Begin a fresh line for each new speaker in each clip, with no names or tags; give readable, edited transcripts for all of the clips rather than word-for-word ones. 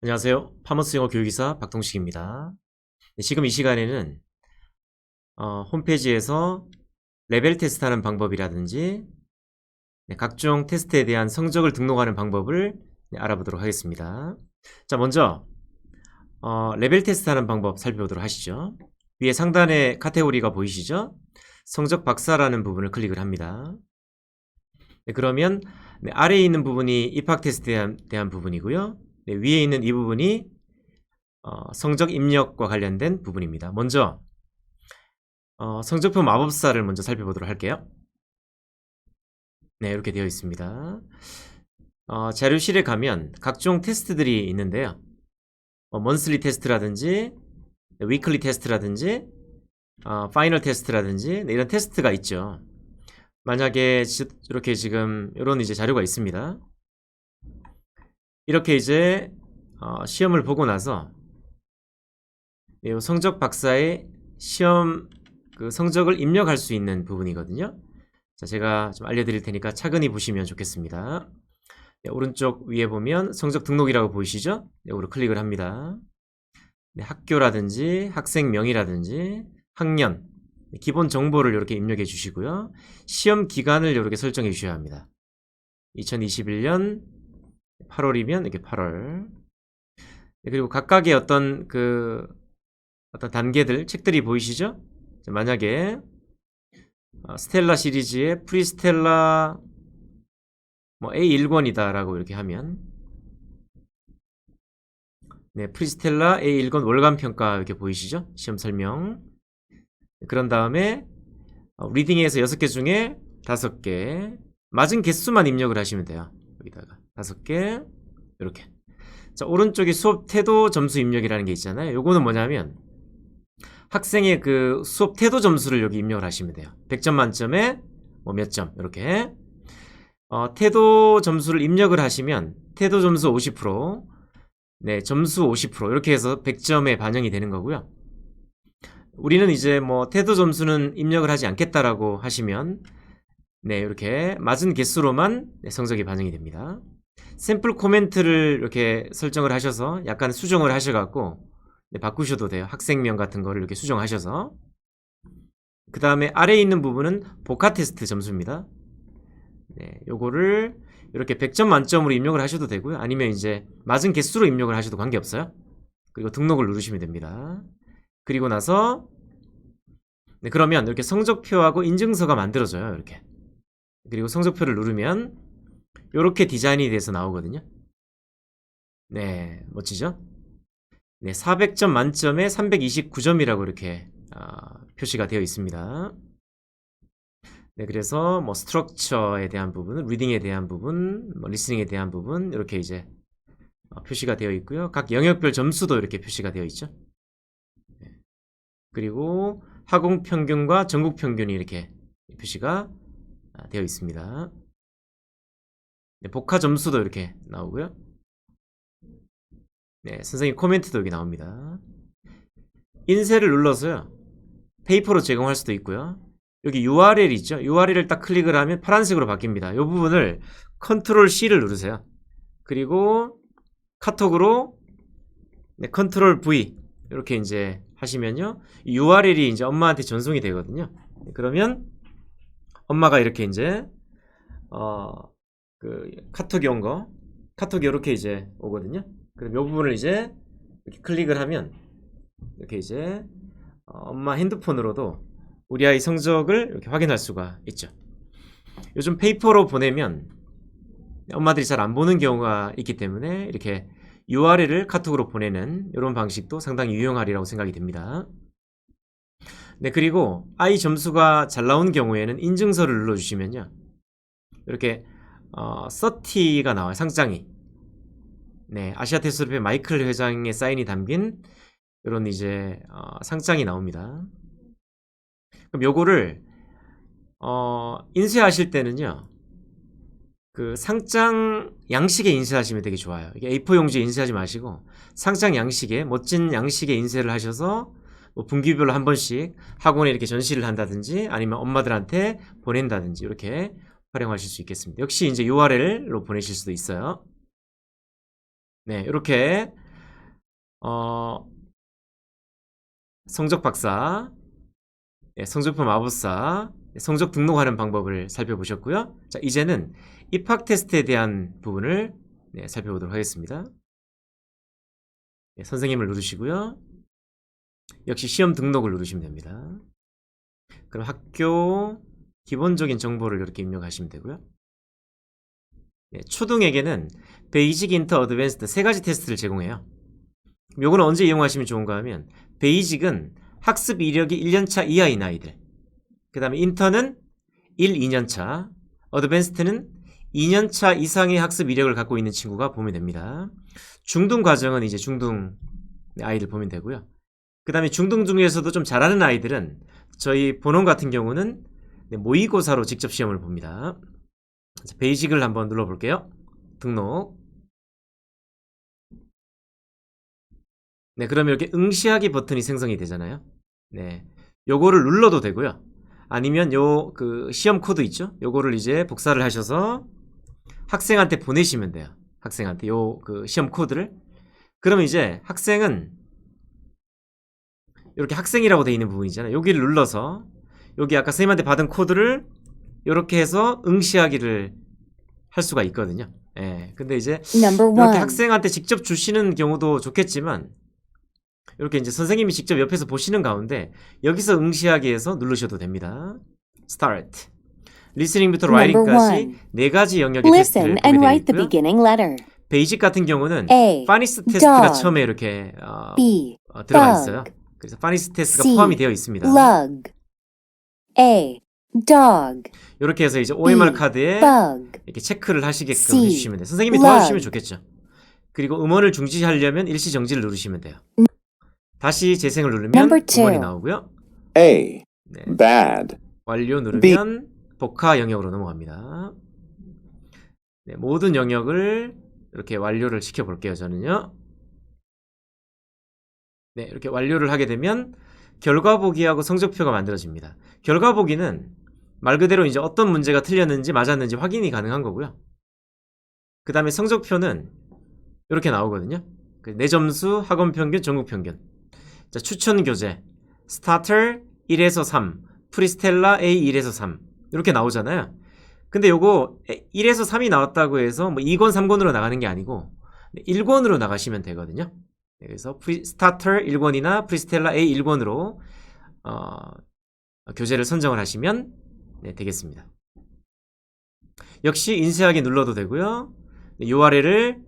안녕하세요. 파머스 영어 교육이사 박동식입니다. 네, 지금 이 시간에는 홈페이지에서 레벨 테스트하는 방법이라든지 각종 테스트에 대한 성적을 등록하는 방법을 알아보도록 하겠습니다. 자, 먼저 레벨 테스트하는 방법 살펴보도록 하시죠. 위에 상단에 카테고리가 보이시죠? 성적 박사라는 부분을 클릭을 합니다. 네, 그러면 아래에 있는 부분이 입학 테스트에 대한 부분이고요. 네, 위에 있는 이 부분이 성적 입력과 관련된 부분입니다. 먼저 성적표 마법사를 먼저 살펴보도록 할게요. 네, 이렇게 되어 있습니다. 자료실에 가면 각종 테스트들이 있는데요. 먼슬리 테스트라든지 위클리 테스트라든지 파이널 테스트라든지 이런 테스트가 있죠. 만약에 이렇게 지금 이런 이제 자료가 있습니다. 이렇게 이제 시험을 보고 나서 성적 박사의 시험 그 성적을 입력할 수 있는 부분이거든요. 자, 제가 좀 알려드릴 테니까 차근히 보시면 좋겠습니다. 네, 오른쪽 위에 보면 성적 등록이라고 보이시죠? 여기로 클릭을 합니다. 네, 학교라든지 학생명이라든지 학년, 기본 정보를 이렇게 입력해 주시고요. 시험 기간을 이렇게 설정해 주셔야 합니다. 2021년 8월이면 이렇게 8월. 네, 그리고 각각의 어떤 단계들, 책들이 보이시죠? 만약에 스텔라 시리즈의 프리스텔라 A1권이다 라고 이렇게 하면 네, 프리스텔라 A1권 월간평가 이렇게 보이시죠? 시험 설명. 그런 다음에 리딩에서 6개 중에 5개 맞은 개수만 입력을 하시면 돼요. 여기다가 5개 이렇게. 자, 오른쪽에 수업 태도 점수 입력이라는 게 있잖아요. 요거는 뭐냐면 학생의 그 수업 태도 점수를 여기 입력을 하시면 돼요. 100점 만점에 몇 점 이렇게. 태도 점수를 입력을 하시면 태도 점수 50%, 네, 점수 50% 이렇게 해서 100점에 반영이 되는 거고요. 우리는 이제 태도 점수는 입력을 하지 않겠다라고 하시면 네, 이렇게 맞은 개수로만 성적이 반영이 됩니다. 샘플 코멘트를 이렇게 설정을 하셔서 약간 수정을 하셔갖고 네, 바꾸셔도 돼요. 학생명 같은 거를 이렇게 수정하셔서. 그 다음에 아래에 있는 부분은 복화 테스트 점수입니다. 네, 요거를 이렇게 100점 만점으로 입력을 하셔도 되고요. 아니면 이제 맞은 개수로 입력을 하셔도 관계없어요. 그리고 등록을 누르시면 됩니다. 그리고 나서 네, 그러면 이렇게 성적표하고 인증서가 만들어져요. 이렇게. 그리고 성적표를 누르면 이렇게 디자인이 돼서 나오거든요. 네, 멋지죠? 네, 400점 만점에 329점이라고 이렇게 표시가 되어 있습니다. 네, 그래서 스트럭처에 대한 부분, 리딩에 대한 부분, 리스닝에 대한 부분 이렇게 이제 표시가 되어 있고요. 각 영역별 점수도 이렇게 표시가 되어 있죠. 네. 그리고 학용 평균과 전국 평균이 이렇게 표시가 되어 있습니다. 네, 복화 점수도 이렇게 나오고요. 네, 선생님 코멘트도 여기 나옵니다. 인쇄를 눌러서요. 페이퍼로 제공할 수도 있고요. 여기 URL 있죠? URL을 딱 클릭을 하면 파란색으로 바뀝니다. 이 부분을 컨트롤 C를 누르세요. 그리고 카톡으로 네, 컨트롤 V 이렇게 이제 하시면요. URL이 이제 엄마한테 전송이 되거든요. 그러면 엄마가 이렇게 이제 카톡이 온 거, 카톡이 이렇게 이제 오거든요. 그럼 이 부분을 이제 이렇게 클릭을 하면 이렇게 이제 엄마 핸드폰으로도 우리 아이 성적을 이렇게 확인할 수가 있죠. 요즘 페이퍼로 보내면 엄마들이 잘 안 보는 경우가 있기 때문에 이렇게 URL을 카톡으로 보내는 이런 방식도 상당히 유용하리라고 생각이 됩니다. 네, 그리고 아이 점수가 잘 나온 경우에는 인증서를 눌러주시면요. 이렇게 30가 나와요. 상장이. 네, 아시아테스트협회 마이클 회장의 사인이 담긴 이런 이제 상장이 나옵니다. 그럼 요거를 인쇄하실 때는요. 그 상장 양식에 인쇄하시면 되게 좋아요. 이게 A4 용지에 인쇄하지 마시고 상장 양식에 멋진 양식에 인쇄를 하셔서 분기별로 한 번씩 학원에 이렇게 전시를 한다든지 아니면 엄마들한테 보낸다든지 이렇게 활용하실 수 있겠습니다. 역시 이제 URL로 보내실 수도 있어요. 네, 이렇게 성적 박사, 성적표 마법사, 성적 등록하는 방법을 살펴보셨고요. 자, 이제는 입학 테스트에 대한 부분을 살펴보도록 하겠습니다. 선생님을 누르시고요. 역시 시험 등록을 누르시면 됩니다. 그럼 학교 기본적인 정보를 이렇게 입력하시면 되고요. 초등에게는 베이직, 인터, 어드밴스드 세 가지 테스트를 제공해요. 요거는 언제 이용하시면 좋은가 하면 베이직은 학습 이력이 1년차 이하인 아이들, 그 다음에 인터는 1, 2년차, 어드밴스드는 2년차 이상의 학습 이력을 갖고 있는 친구가 보면 됩니다. 중등 과정은 이제 중등 아이들 보면 되고요. 그 다음에 중등 중에서도 좀 잘하는 아이들은 저희 본원 같은 경우는 모의고사로 직접 시험을 봅니다. 베이직을 한번 눌러볼게요. 등록. 네, 그러면 이렇게 응시하기 버튼이 생성이 되잖아요. 네, 요거를 눌러도 되고요. 아니면 요 그 시험 코드 있죠? 요거를 이제 복사를 하셔서 학생한테 보내시면 돼요. 학생한테 요 그 시험 코드를. 그러면 이제 학생은 이렇게 학생이라고 되어 있는 부분이잖아요. 여기를 눌러서 여기 아까 선생님한테 받은 코드를 이렇게 해서 응시하기를 할 수가 있거든요. 예. 근데 이제 이렇게 학생한테 직접 주시는 경우도 좋겠지만 이렇게 이제 선생님이 직접 옆에서 보시는 가운데 여기서 응시하기에서 누르셔도 됩니다. Start. 리스닝부터 라이팅까지 네 가지 영역의 테스트를 보게 되어 있고요. 베이직 같은 경우는 파니스 테스트가 처음에 이렇게 들어가 있어요. 그래서 파니스 테스트가 포함이 되어 있습니다. 이렇게 해서 이제 OMR 카드에 이렇게 체크를 하시게끔 해주시면 돼요. 선생님이 도와주시면 좋겠죠. 그리고 음원을 중지하려면 일시 정지를 누르시면 돼요. 다시 재생을 누르면 음원이 나오고요.
A.
네.
Bad.
완료 누르면 복화 영역으로 넘어갑니다. 네, 모든 영역을 이렇게 완료를 시켜볼게요. 저는요. 네, 이렇게 완료를 하게 되면 결과 보기하고 성적표가 만들어집니다. 결과 보기는 말 그대로 이제 어떤 문제가 틀렸는지 맞았는지 확인이 가능한 거고요. 그 다음에 성적표는 이렇게 나오거든요. 내 점수, 학원 평균, 전국 평균. 자, 추천 교재, 스타터 1에서 3, 프리스텔라 A 1에서 3 이렇게 나오잖아요. 근데 요거 1에서 3이 나왔다고 해서 뭐 2권, 3권으로 나가는 게 아니고 1권으로 나가시면 되거든요. 그래서 스타터 1권이나 프리스텔라 A 1권으로 교재를 선정을 하시면 되겠습니다. 역시 인쇄하기 눌러도 되고요. URL을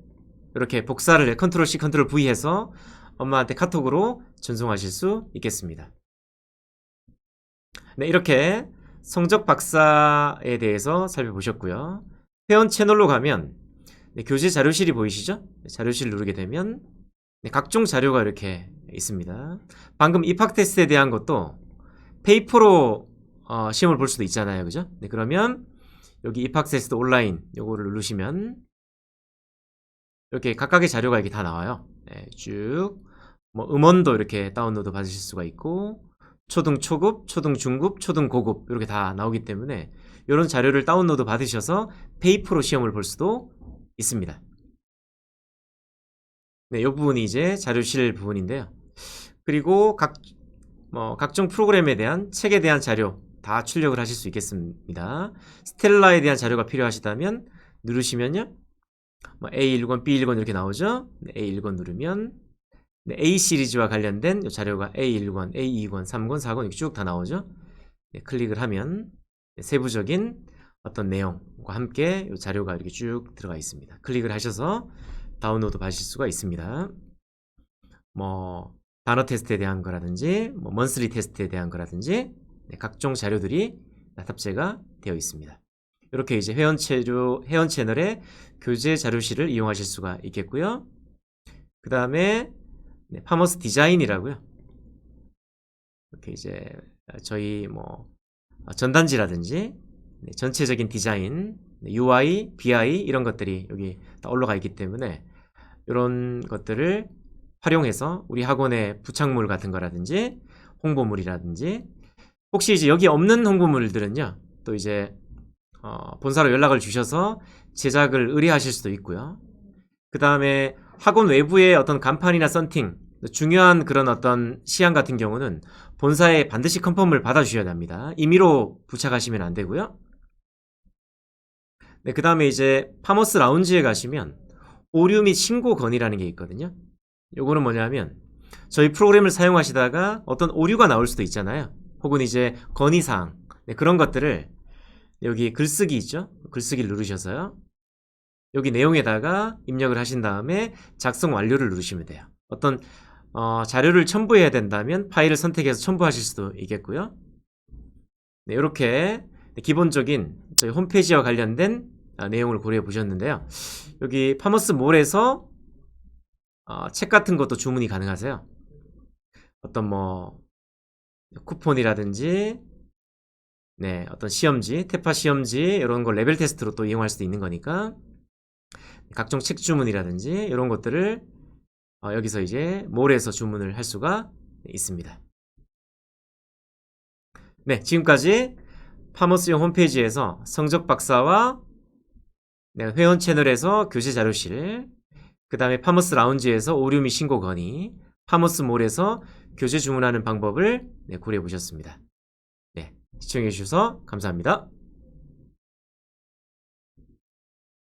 이렇게 복사를 해 컨트롤 C, 컨트롤 V 해서 엄마한테 카톡으로 전송하실 수 있겠습니다. 네, 이렇게 성적 박사에 대해서 살펴보셨고요. 회원 채널로 가면 교재 자료실이 보이시죠? 자료실 누르게 되면 각종 자료가 이렇게 있습니다. 방금 입학 테스트에 대한 것도 페이퍼로 시험을 볼 수도 있잖아요. 그죠? 네, 그러면 여기 입학 테스트 온라인 요거를 누르시면 이렇게 각각의 자료가 이렇게 다 나와요. 네, 쭉 뭐 음원도 이렇게 다운로드 받으실 수가 있고 초등 초급, 초등 중급, 초등 고급 이렇게 다 나오기 때문에 이런 자료를 다운로드 받으셔서 페이퍼로 시험을 볼 수도 있습니다. 네, 이 부분이 이제 자료실 부분인데요. 그리고 각종 프로그램에 대한 책에 대한 자료 다 출력을 하실 수 있겠습니다. 스텔라에 대한 자료가 필요하시다면 누르시면요. A1권, B1권 이렇게 나오죠. 네, A1권 누르면 A 시리즈와 관련된 이 자료가 A1권, A2권, 3권, 4권 이렇게 쭉 다 나오죠. 네, 클릭을 하면 세부적인 어떤 내용과 함께 이 자료가 이렇게 쭉 들어가 있습니다. 클릭을 하셔서 다운로드 받으실 수가 있습니다. 뭐 단어 테스트에 대한 거라든지 뭐 먼슬리 테스트에 대한 거라든지 각종 자료들이 탑재가 되어 있습니다. 이렇게 이제 회원 채널의 교재 자료실을 이용하실 수가 있겠고요. 그 다음에 파머스 디자인이라고요. 이렇게 이제 저희 뭐 전단지라든지 전체적인 디자인, UI, BI 이런 것들이 여기 다 올라가 있기 때문에 이런 것들을 활용해서 우리 학원의 부착물 같은 거라든지 홍보물이라든지 혹시 이제 여기 없는 홍보물들은요 또 이제 본사로 연락을 주셔서 제작을 의뢰하실 수도 있고요. 그 다음에 학원 외부의 어떤 간판이나 썬팅, 중요한 그런 어떤 시안 같은 경우는 본사에 반드시 컨펌을 받아주셔야 합니다. 임의로 부착하시면 안 되고요. 네, 그 다음에 이제 파머스 라운지에 가시면 오류 및 신고 건의라는 게 있거든요. 요거는 뭐냐면 저희 프로그램을 사용하시다가 어떤 오류가 나올 수도 있잖아요. 혹은 이제 건의사항, 네, 그런 것들을 여기 글쓰기 있죠? 글쓰기를 누르셔서요. 여기 내용에다가 입력을 하신 다음에 작성 완료를 누르시면 돼요. 어떤 자료를 첨부해야 된다면 파일을 선택해서 첨부하실 수도 있겠고요. 네, 이렇게 기본적인 저희 홈페이지와 관련된 내용을 고려해 보셨는데요. 여기 파머스몰에서 책 같은 것도 주문이 가능하세요. 어떤 뭐 쿠폰이라든지 네, 어떤 시험지, 테파 시험지 이런 걸 레벨 테스트로 또 이용할 수도 있는 거니까 각종 책 주문이라든지 이런 것들을 여기서 이제 몰에서 주문을 할 수가 있습니다. 네, 지금까지 파머스용 홈페이지에서 성적 박사와 네, 회원 채널에서 교재 자료실, 그 다음에 파머스 라운지에서 오류 및 신고 건의, 파머스몰에서 교재 주문하는 방법을 네, 고려해 보셨습니다. 네, 시청해 주셔서 감사합니다.